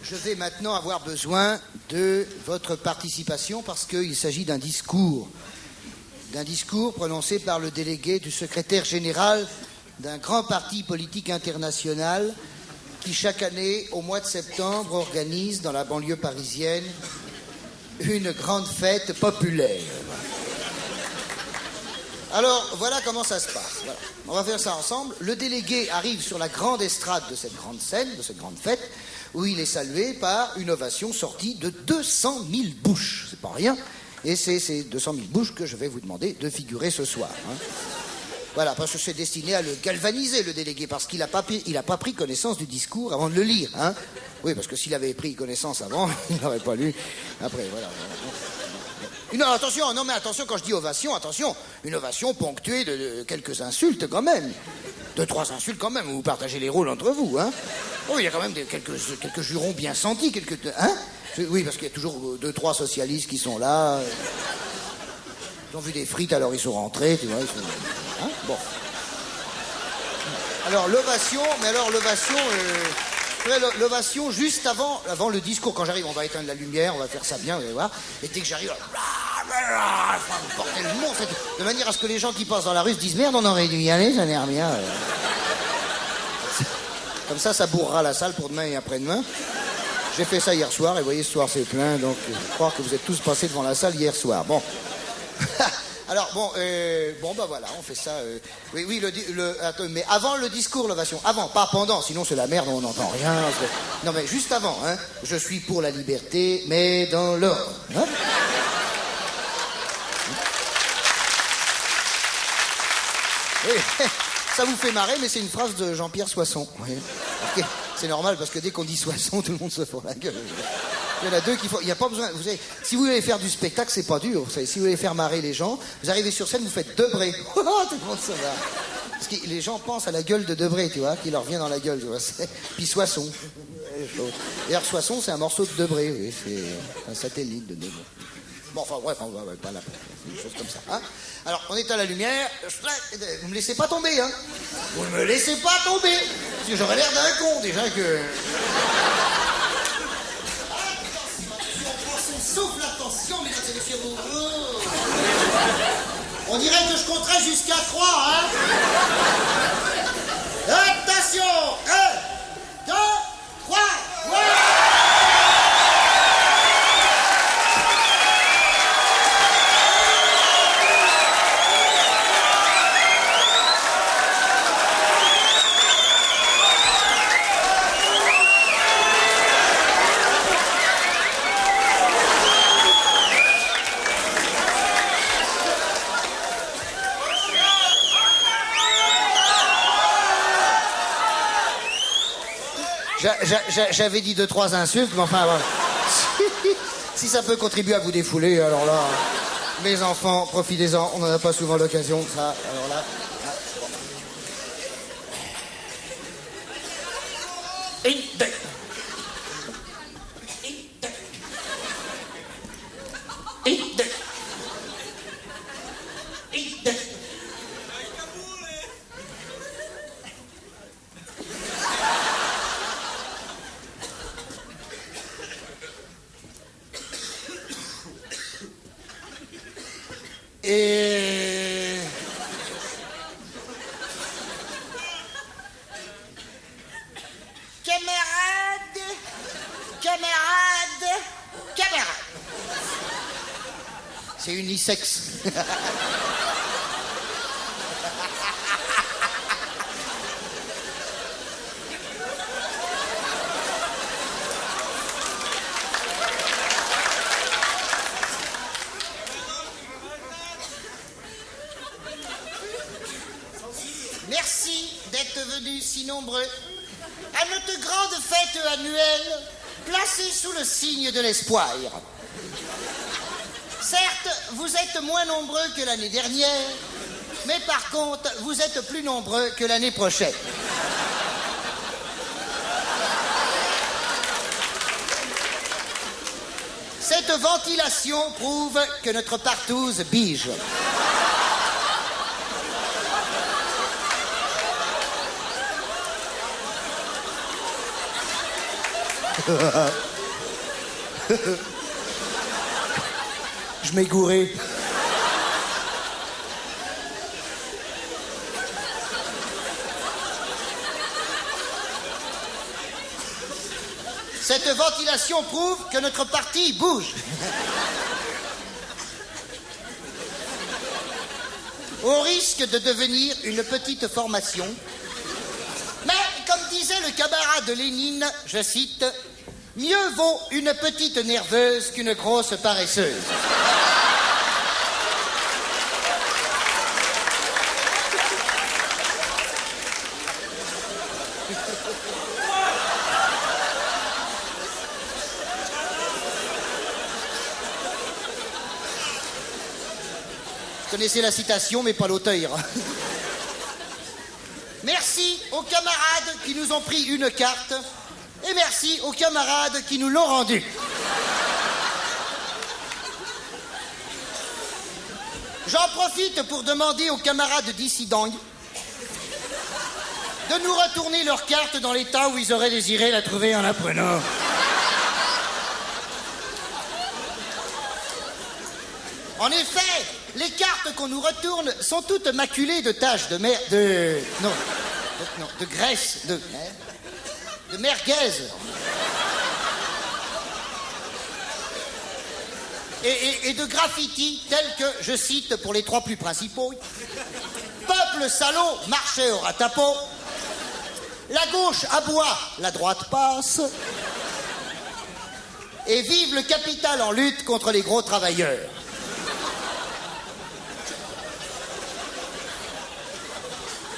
Je vais maintenant avoir besoin de votre participation parce qu'il s'agit d'un discours prononcé par le délégué du secrétaire général d'un grand parti politique international qui, chaque année, au mois de septembre, organise dans la banlieue parisienne une grande fête populaire. Alors, voilà comment ça se passe. Voilà. On va faire ça ensemble. Le délégué arrive sur la grande estrade de cette grande scène, de cette grande fête, où il est salué par une ovation sortie de 200 000 bouches. C'est pas rien. Et c'est ces 200 000 bouches que je vais vous demander de figurer ce soir. Hein. Voilà, parce que c'est destiné à le galvaniser, le délégué, parce qu'il n'a pas pris connaissance du discours avant de le lire. Hein. Oui, parce que s'il avait pris connaissance avant, il n'aurait pas lu. Après, voilà. Non, attention, non mais attention, quand je dis ovation, attention, une ovation ponctuée de quelques insultes quand même. 2-3 insultes quand même, vous partagez les rôles entre vous, hein. Oh, il y a quand même quelques jurons bien sentis, hein. Oui, parce qu'il y a toujours 2-3 socialistes qui sont là. Ils ont vu des frites, alors ils sont rentrés, tu vois. Hein, bon. Alors, l'ovation, l'ovation juste avant le discours. Quand j'arrive, on va éteindre la lumière, on va faire ça bien, vous allez voir. Et dès que j'arrive, porter le monstre, de manière à ce que les gens qui passent dans la rue se disent merde, on aurait dû y aller, ça n'a rien. Comme ça bourrera la salle pour demain et après-demain. J'ai fait ça hier soir et vous voyez, ce soir c'est plein, donc je crois que vous êtes tous passés devant la salle hier soir. Bon. Alors, bah voilà, on fait ça. Oui, attends, mais avant le discours, l'ovation. Avant, pas pendant, sinon c'est la merde, on n'entend rien. Non, mais juste avant, hein. Je suis pour la liberté, mais dans l'ordre. Hein. Oui, ça vous fait marrer, mais c'est une phrase de Jean-Pierre Soisson. Oui. Okay. C'est normal, parce que dès qu'on dit Soisson, tout le monde se fout la gueule. Il y en a deux qui font... Il n'y a pas besoin... Vous savez, si vous voulez faire du spectacle, c'est pas dur. Vous savez, si vous voulez faire marrer les gens, vous arrivez sur scène, vous faites Debré. Tout le monde se va. Parce que les gens pensent à la gueule de Debré, tu vois, qui leur vient dans la gueule. Tu vois, puis Soisson. D'ailleurs, Soisson, c'est un morceau de Debré. Oui, c'est un satellite de Debré. Bon, enfin, bref, on va pas là. Une chose comme ça. Hein. Alors, on est à la lumière. Vous me laissez pas tomber, hein. Vous ne me laissez pas tomber. Parce que j'aurais l'air d'un con, déjà que... Souffle, attention, mesdames et messieurs. On dirait que je compterai jusqu'à 3, hein. Attention. 1, 2, 3, ouais. J'avais dit 2-3 insultes, mais enfin, voilà. Si ça peut contribuer à vous défouler, alors là, mes enfants, profitez-en, on n'en a pas souvent l'occasion, ça, alors là. Camarades. C'est unisexe. Merci d'être venus si nombreux à notre grande fête annuelle placée sous le signe de l'espoir. Certes, vous êtes moins nombreux que l'année dernière, mais par contre, vous êtes plus nombreux que l'année prochaine. Cette ventilation prouve que notre partouze bige. Je m'ai gouré. Cette ventilation prouve que notre parti bouge. Au risque de devenir une petite formation. Mais, comme disait le camarade de Lénine, je cite, « Mieux vaut une petite nerveuse qu'une grosse paresseuse. » Vous connaissez la citation, mais pas l'auteur. Merci aux camarades qui nous ont pris une carte et merci aux camarades qui nous l'ont rendue. J'en profite pour demander aux camarades dissidents de nous retourner leur carte dans l'état où ils auraient désiré la trouver en la prenant. En effet, les cartes qu'on nous retourne sont toutes maculées de taches de de graisse, de merguez. Et de graffiti tels que, je cite pour les trois plus principaux, « Peuple salaud, marchez au ratapo. La gauche aboie, la droite passe. Et vive le capital en lutte contre les gros travailleurs. »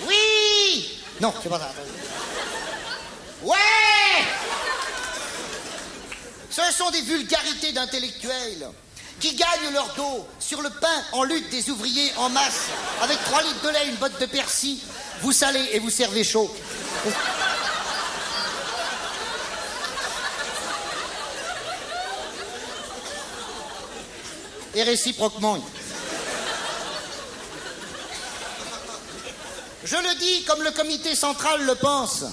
Oui! Non, c'est pas ça. Ouais! Ce sont des vulgarités d'intellectuels qui gagnent leur dos sur le pain en lutte des ouvriers en masse avec 3 litres de lait, une botte de persil. Vous salez et vous servez chaud. Et réciproquement. Je le dis comme le comité central le pense.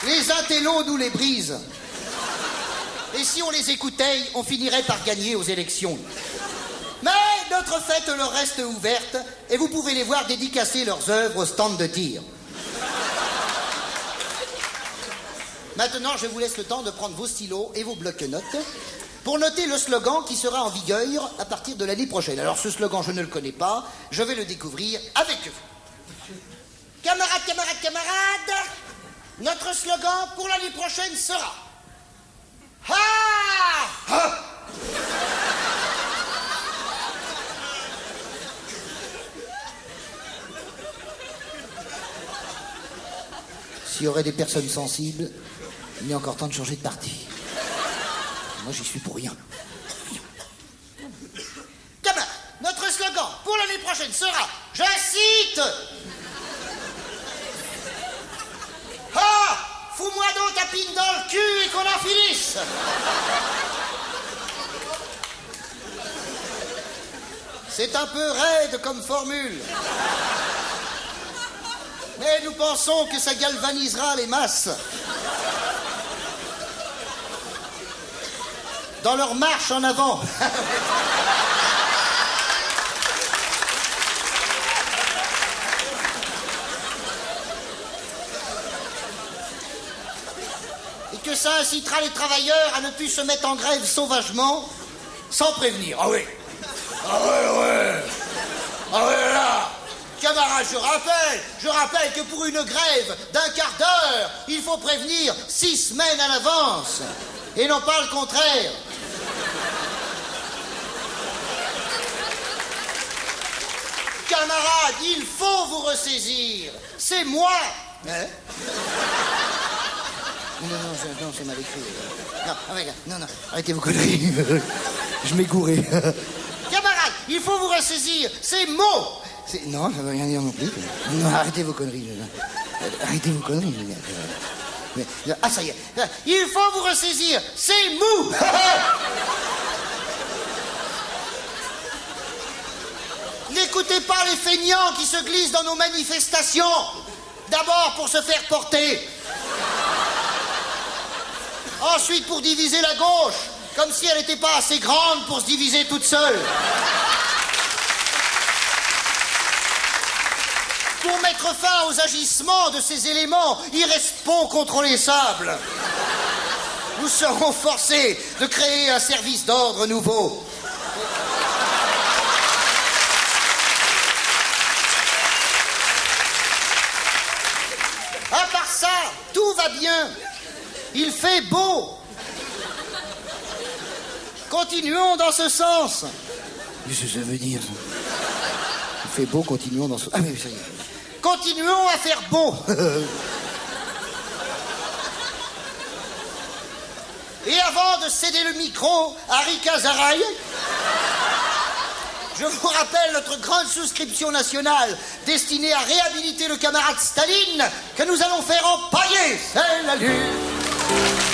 Les intellos nous les brisent. Et si on les écoutait, on finirait par gagner aux élections. Mais notre fête leur reste ouverte et vous pouvez les voir dédicacer leurs œuvres au stand de tir. Maintenant, je vous laisse le temps de prendre vos stylos et vos blocs-notes pour noter le slogan qui sera en vigueur à partir de l'année prochaine. Alors ce slogan, je ne le connais pas, je vais le découvrir avec vous. Camarades, camarades, camarades, notre slogan pour l'année prochaine sera... Ha! Ha! S'il y aurait des personnes sensibles, il est encore temps de changer de parti. Moi, j'y suis pour rien. Camarades, notre slogan pour l'année prochaine sera, je cite... Ah! Fous-moi donc ta pine dans le cul et qu'on en finisse! C'est un peu raide comme formule. Mais nous pensons que ça galvanisera les masses. Dans leur marche en avant. Et que ça incitera les travailleurs à ne plus se mettre en grève sauvagement, sans prévenir. Ah oui. Ah ouais, ouais. Ah ouais, là. Camarades, je rappelle que pour une grève d'un quart d'heure, il faut prévenir 6 semaines à l'avance. Et non pas le contraire. Camarades, il faut vous ressaisir. C'est moi. Hein? Non, c'est mal écrit. Non, arrêtez vos conneries. Je m'ai gouré. Camarades, il faut vous ressaisir. C'est mots. Non, ça ne veut rien dire non plus. Non, arrêtez vos conneries. Arrêtez vos conneries. Ah, ça y est. Il faut vous ressaisir. C'est mou. Les N'écoutez pas les feignants qui se glissent dans nos manifestations. D'abord pour se faire porter. Ensuite pour diviser la gauche, comme si elle n'était pas assez grande pour se diviser toute seule. Pour mettre fin aux agissements de ces éléments irresponsables, nous serons forcés de créer un service d'ordre nouveau. À part ça, tout va bien. Il fait beau. Continuons dans ce sens. Qu'est-ce que ça veut dire, ça? Il fait beau, continuons dans ce... Ah oui, ça y est. Continuons à faire beau. Et avant de céder le micro à Rika Zaraï, je vous rappelle notre grande souscription nationale destinée à réhabiliter le camarade Staline que nous allons faire empailler. C'est la lutte.